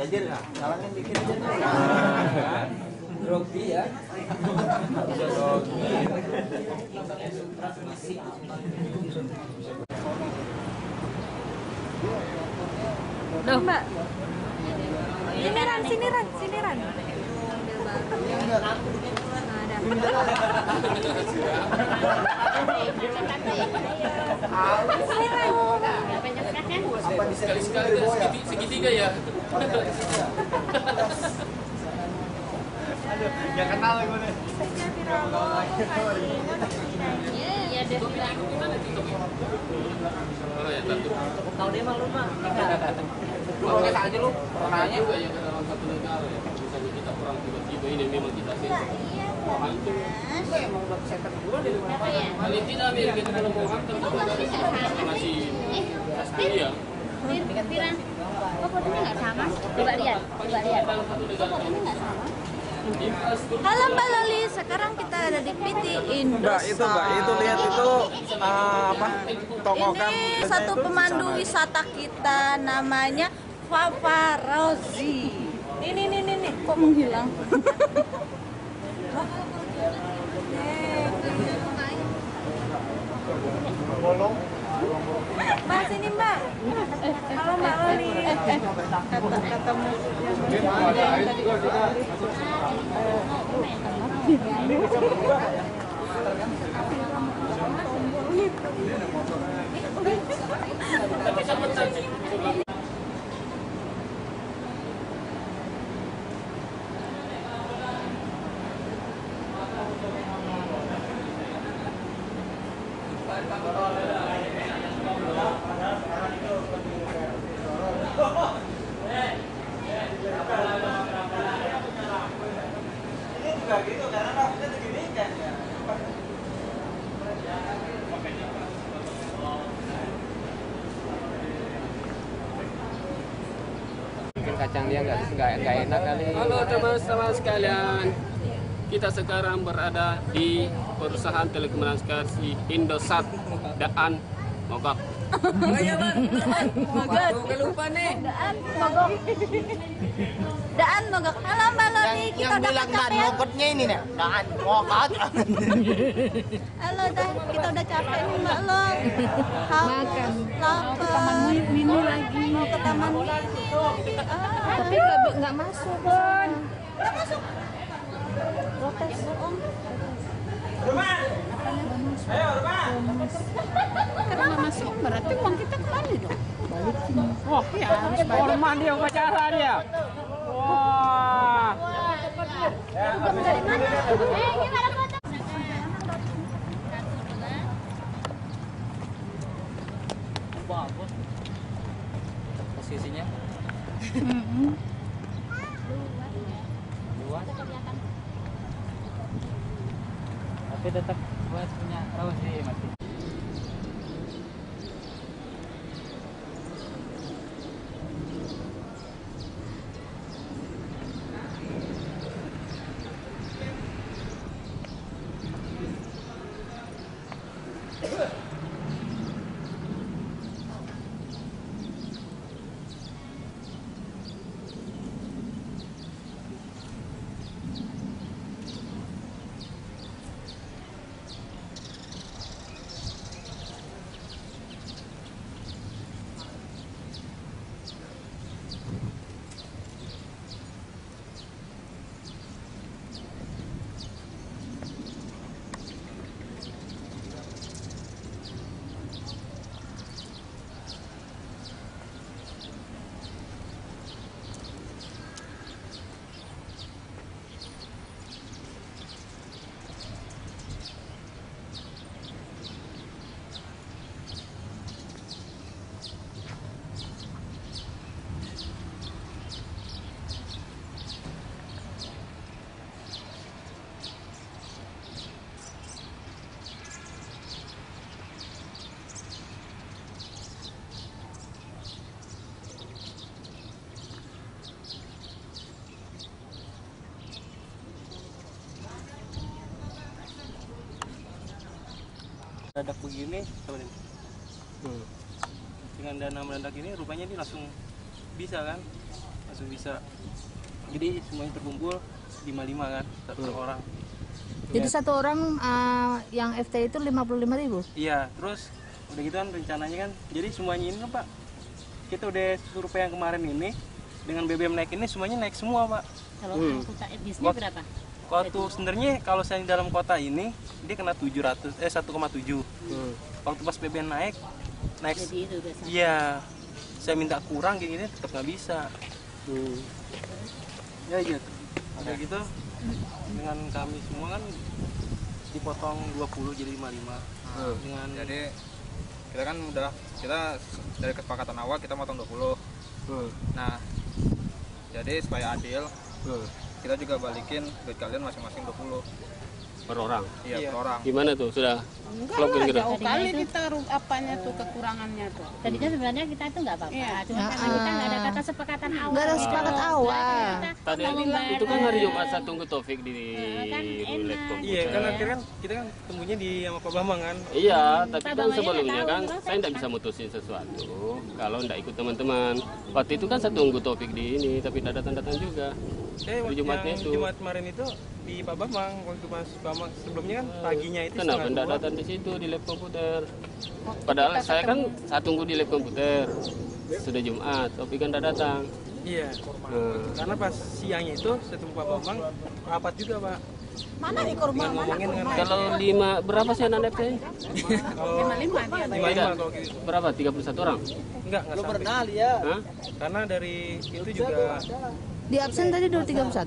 Ganjil, salangin dikit aja. Grogi ya. Loh, Mbak. Sini Ran. Apa sekali-sekali segitiga ya? Aduh, nggak kenal gue nih. Iya deh. Oh ya, tentu. Tahu dia malu mah. Oke aja lu. Orangnya juga ya dalam satu negara ya. Misalnya kita perang tiba-tiba ini memang kita sih. Orang itu Emang udah center dulu di luar. paling tidak Amerika itu kalau mau hantam kita masih iya. Piran. Oh, fotonya nggak sama. Coba lihat. Dalam satu negara. Nggak sama. Halo Mbak Loli, sekarang kita ada di PT Indosat. Itu lihat itu apa? Tokokan. Ini satu pemandu wisata kita, namanya Papa Rozi. Ini kok menghilang? Bolong. Mbak sini Mbak. Halo Mbak Loli. Kata Ini juga gitu karena rambutnya begini kan ya. Mungkin kacang dia nggak enak kali. Halo teman-teman sekalian. Kita sekarang berada di perusahaan telekomunikasi Indosat Daan Mogok. Mogok. Lupa nih. Daan Mogok. Halo Mbak Loli, kita udah kecapean. Mogotnya ini nih. Daan mogot. Halo dah, kita udah capek nih Mbak Lo. Makan. Lapar. Mini lagi. Mau ke taman mini. Tapi nggak masuk. Nggak masuk. Protes Om. Rumah. Ayo rumah. Kenapa masuk? Berarti uang kita kembali dong. Balik sini. Wah, ya harus hormat dia upacara dia. Wah. Dari mana? Gimana foto? Posisinya. Luas. Tapi tetap punya tahu sih masih. Mendadak begini, coba deh. Dengan dana mendadak ini rupanya ini langsung bisa kan, langsung bisa. Jadi semuanya terkumpul 55 kan satu orang. Jadi satu orang yang FT itu 55.000. Iya, terus udah gitu kan rencananya kan, jadi semuanya ini kan Pak, kita udah survei yang kemarin ini dengan BBM naik ini semuanya naik semua Pak. Kalau kuota bisnya berapa? Waktu sebenarnya kalau saya di dalam kota ini dia kena 1,7. Waktu pas BBM naik Jadi itu udah sama. iya, saya minta kurang kayak gini tetap nggak bisa. Ya gitu. Kayak gitu dengan kami semua kan dipotong 20 jadi 55. Dengan Jadi kita kan kita dari kesepakatan awal kita motong 20. Nah, jadi supaya adil, kita juga balikin duit kalian masing-masing 20 Per orang. per orang. Gimana tuh? Sudah klop gitu? Jauh kali kita apanya tuh kekurangannya tuh. Tadinya sebenarnya kita itu nggak apa-apa, cuma karena kita nggak ada kata sepakatan awal. Nggak ada sepakat awal. Tadi itu kan hari Jumat saya tunggu Taufik di roulette komputer. iya kan akhirnya kan kita kan temunya di sama Pak Bambang kan. Iya, tapi kan sebelumnya kan saya tidak bisa mutusin sesuatu kalau tidak ikut teman-teman. Waktu itu kan saya tunggu Taufik di ini, tapi tidak datang-datang juga. Saya Hari Jumatnya yang itu. Jumat kemarin itu di Pak Bambang, waktu Mas Bambang sebelumnya kan paginya itu Kenapa tidak 1:30. datang di situ di lab komputer? Padahal saya kan saya tunggu di lab komputer. Sudah Jumat, tapi kan tidak datang. Iya. Karena pas siangnya itu saya tunggu Pak Bambang rapat juga Pak. Mana ikut rumah? Dengan ngomongin dengan Kalau 5 berapa sih anak saya? kalau 55 dia. 55 kalau gitu. Berapa? 31 orang? Enggak sampai. Hah? Karena dari itu juga Di absen tadi 231.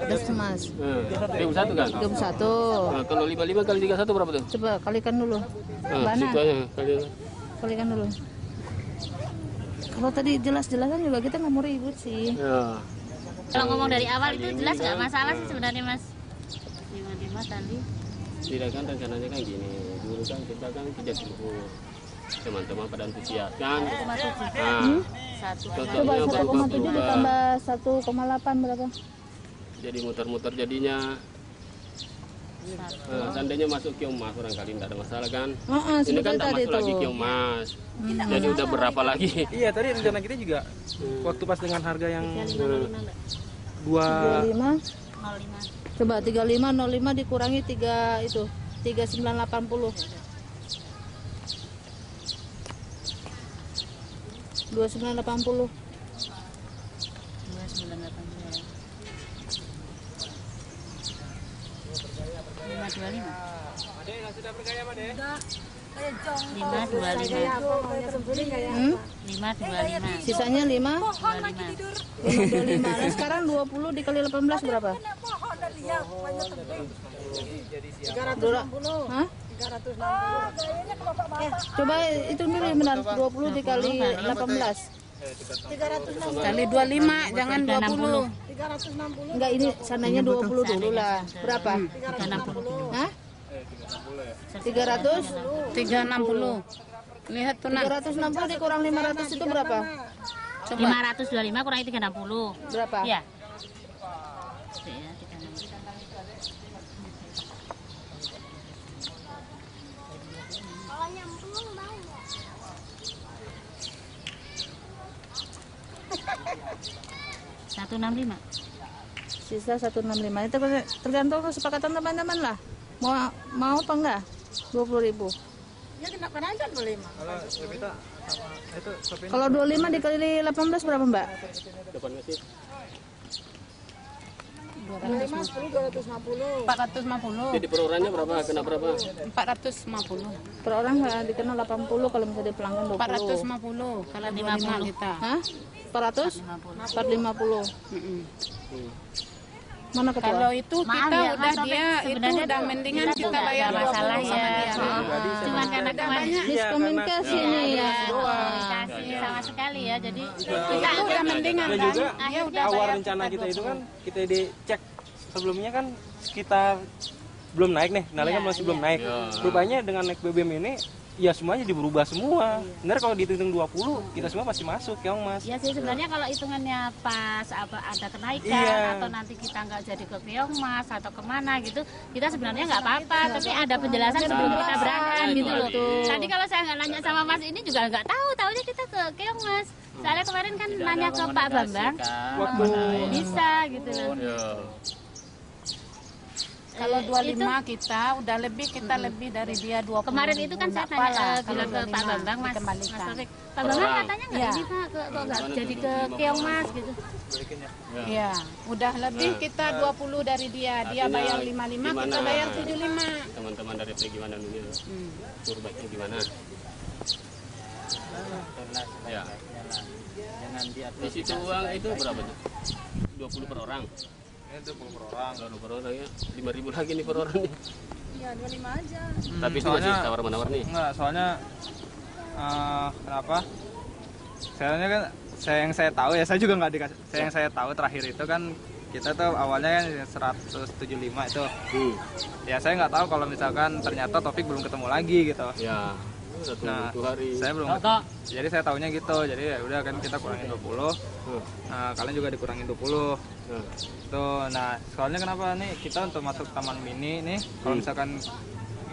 Das Mas. 31 kan? 31. Nah, kalau 55 kali 31 berapa tuh? Coba kalikan dulu. Nah, Mana? situ aja kali. Kalikan dulu. Kalau tadi jelas-jelasan juga kita nggak mau ribut sih. Ya. Kalau ngomong dari awal itu jelas nggak masalah sih sebenarnya Mas. 55 tadi. Tidak kan rencananya kan gini. Dulu kan kita kan kerja dulu. Teman-teman pada antusias kan. Nah, Coba 1,7 ditambah 1,8 berapa? jadi muter-muter jadinya. Nah, seandainya masuk Kiomas barangkali tidak ada masalah kan. Ini kan tak masuk lagi Kiomas. Jadi udah berapa lagi? iya tadi rencana kita juga waktu pas dengan harga yang 35. 05. Coba 3505 dikurangi 3 itu 3980. 2980. 525. Sisanya 5. 525. Nah, sekarang 20 dikali 18 berapa? 360. Hah? 360. Coba itu dulu ya benar. 20 dikali 18. Kali 25, jangan 20. Enggak, ini sananya 20 dulu lah. Berapa? 360. Hah? 300? 360. Lihat tuh nak. 360 dikurang 500 itu berapa? 525 kurangi 360. Berapa? Iya. Satu 165. Sisa 165. Itu tergantung kesepakatan teman-teman lah. Mau apa enggak? 20.000. Ya kenapa aja 25? kalau kita sama itu sopirnya Kalau 25 dikali 18 berapa, Mbak? Depannya sih. 450. Jadi per orangnya berapa? Kena berapa? 450. Per orang dikenal 80 kalau misalnya dia pelanggan 20. 450 kalau 25 kita. Hah? 400? 450. Mana ketua? Kalau itu Maaf kita ya, udah Mas Taufik, dia itu sebenarnya udah tuh mendingan kita kita juga bayar ada masalah 20 sama ya. dia. Cuma karena kemarin Miskomunikasi nih ya. komunikasi sama sekali ya, jadi Kita udah mendingan dan kan. juga Dia udah awal bayar rencana kita itu 20. kan kita dicek sebelumnya kan sekitar belum naik nih, kenalnya kan masih belum naik. Rupanya dengan naik BBM ini ya semuanya berubah semua. Benar kalau dihitung 20 kita semua pasti masuk ya Mas. Ya sih sebenarnya kalau hitungannya pas ada kenaikan atau nanti kita nggak jadi ke Keongmas atau kemana gitu, kita sebenarnya nggak apa-apa. Tapi ada penjelasan sebelum kita berangkat gitu loh. Tadi kalau saya nggak nanya sama Mas ini juga nggak tahu, taunya kita ke Keongmas. Soalnya kemarin kan nanya ke Pak Bambang, Waktu bisa gitu loh. Kalau 25 kita udah lebih, kita lebih dari dia 20. Kemarin itu kan saya tanya bilang ke Pak Bambang, Mas Taufik. Pak Bambang katanya nggak ini Pak, kok nggak jadi ke Keongmas gitu. Iya, udah lebih kita 20 dari dia. Dia bayar 55, kita bayar 75. Teman-teman dari P gimana dulu? Tur baiknya gimana? Ya. Di situ uang itu berapa tuh? 20 per orang. Itu per orang. 20 per orang ya. 5.000 lagi nih per orang nih. Ya 25 aja. Tapi itu masih tawar-menawar nih. Enggak, soalnya kenapa? Soalnya kan saya tahu ya, saya juga nggak dikasih. Yang saya tahu terakhir itu kan kita tuh awalnya kan 175 itu. Ya saya nggak tahu kalau misalkan ternyata Topik belum ketemu lagi gitu. Ya. Nah, hari. saya belum. Jadi saya tahunya gitu. Jadi ya udah kan kita kurangin 20. Nah, kalian juga dikurangin 20. Tuh, nah, soalnya kenapa nih kita untuk masuk taman mini nih, kalau misalkan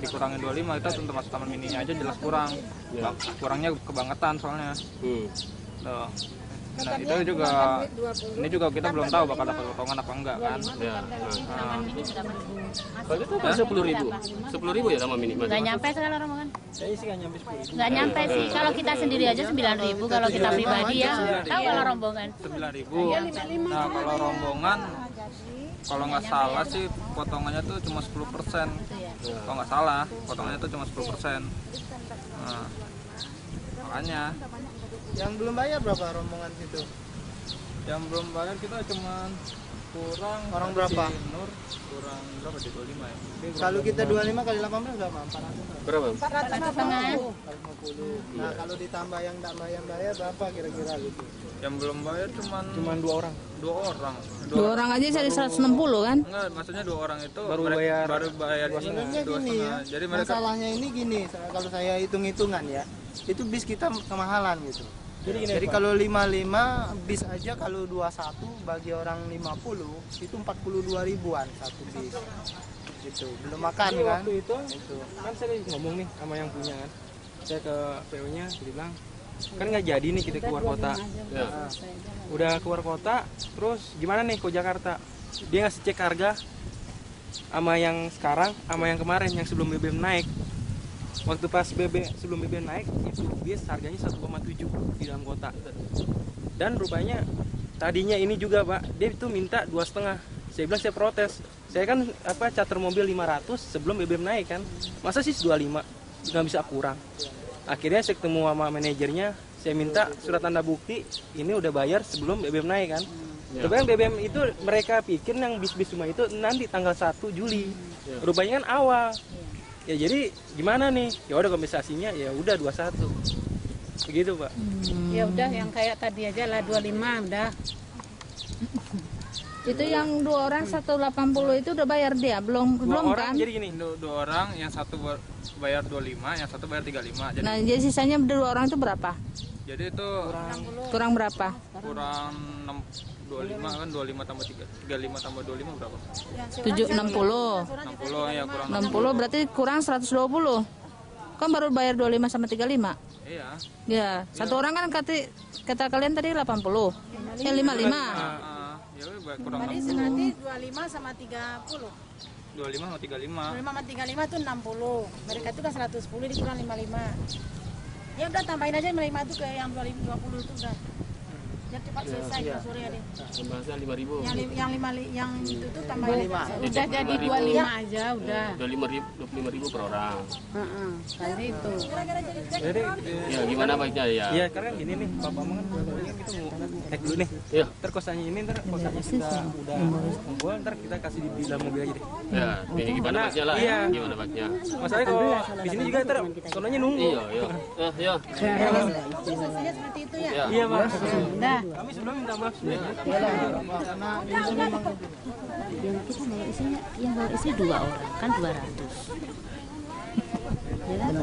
dikurangin 25 itu untuk masuk taman mininya aja jelas kurang. Kurangnya kebangetan soalnya. Tuh. Nah, itu juga ini juga kita belum tahu bakal dapat potongan apa enggak kan. Ya. Kalau itu kan 10.000. 10.000 ya sama mini. Nggak nyampe sekarang rombongan. saya sih nggak nyampe 10.000. Nggak nyampe sih. Kalau kita sendiri aja 9.000. Kalau kita pribadi ya. Tahu kalau rombongan. 9.000. Nah, kalau rombongan kalau nggak salah sih potongannya tuh cuma 10%. Kalau nggak salah potongannya tuh cuma 10%. Nah, makanya Yang belum bayar berapa rombongan situ? yang belum bayar kita cuma kurang Orang berapa? si Nur kurang berapa di 25 ya? Kalau kita 25 kali 18 berapa? 400. Berapa? 450. Nah, kalau ditambah yang tidak bayar berapa kira-kira gitu? Yang belum bayar cuma 2 orang. 2 orang. 2 orang aja jadi 160 kan? Enggak, maksudnya 2 orang itu Baru bayar ini Sebenarnya gini ya, Jadi mereka masalahnya ini gini, kalau saya hitung-hitungan ya, itu bis kita kemahalan gitu. Jadi kalau 55 bis aja kalau 21 bagi orang 50 itu 42 ribuan satu bis. Gitu. Belum makan Jadi kan? waktu itu kan saya ngomong nih sama yang punya kan. Saya ke PO-nya dia bilang kan nggak jadi nih kita keluar kota. Ya. Udah keluar kota, terus gimana nih ke Jakarta? Dia ngasih cek harga sama yang sekarang, sama yang kemarin yang sebelum BBM naik. Waktu pas sebelum BBM naik itu bis harganya 1,7 di dalam kota. Dan rupanya tadinya ini juga Pak, dia itu minta 2,5. Saya bilang saya protes. Saya kan charter mobil 500 sebelum BBM naik kan. Masa sih 25 nggak bisa kurang. Akhirnya saya ketemu sama manajernya, saya minta surat tanda bukti ini udah bayar sebelum BBM naik kan. Rupanya BBM itu mereka pikir yang bis-bis semua itu nanti tanggal 1 Juli. Rupanya kan awal. Ya jadi gimana nih? Ya udah kompensasinya ya udah 21. Begitu, Pak. Ya udah yang kayak tadi aja lah 25 udah. Itu yang 2 orang 180 itu udah bayar dia? Belum Orang kan? jadi gini. 2 orang, yang satu bayar 25, yang satu bayar 35. Jadi Nah, jadi sisanya 2 orang itu berapa? jadi itu Kurang berapa? kurang 25 kan 25 tambah 35 tambah 25 berapa? 60. 60 ya kurang 60 berarti kurang 120. Kan baru bayar 25 sama 35. Iya. Ya, satu orang kan kata kalian tadi 80. Ya 55. Ya udah kurang Tadi 60. nanti 25 sama 30. 25 sama 35. 25 sama 35 itu 60. Mereka itu kan 110 dikurang 55. Ya udah tambahin aja 55 itu ke yang 20 itu udah. Biar cepat selesai ke sore deh. Pembahasan 5.000. Yang itu tuh tambahin. Udah jadi 25 aja udah. Udah 25.000 per orang. Heeh. Kali itu. Jadi Ya gimana baiknya ya? iya karena gini nih, Pak Bambang kan kita mau naik dulu nih. Iya. Ntar kosannya ini, ntar kosannya kita udah kumpul, ntar kita kasih di dalam mobil aja deh. Ya, ini gimana baiknya lah? Iya. Gimana baiknya? Masalahnya kalau di sini juga ntar sononya nunggu. Iya, iya. Ya. Selesainya seperti itu ya. Ya. Iya, Pak. Udah. Kami sebelum minta maaf sudah. Karena ini memang Yang kita bawa isinya, yang bawa isi 2 orang kan 200. Ya kan?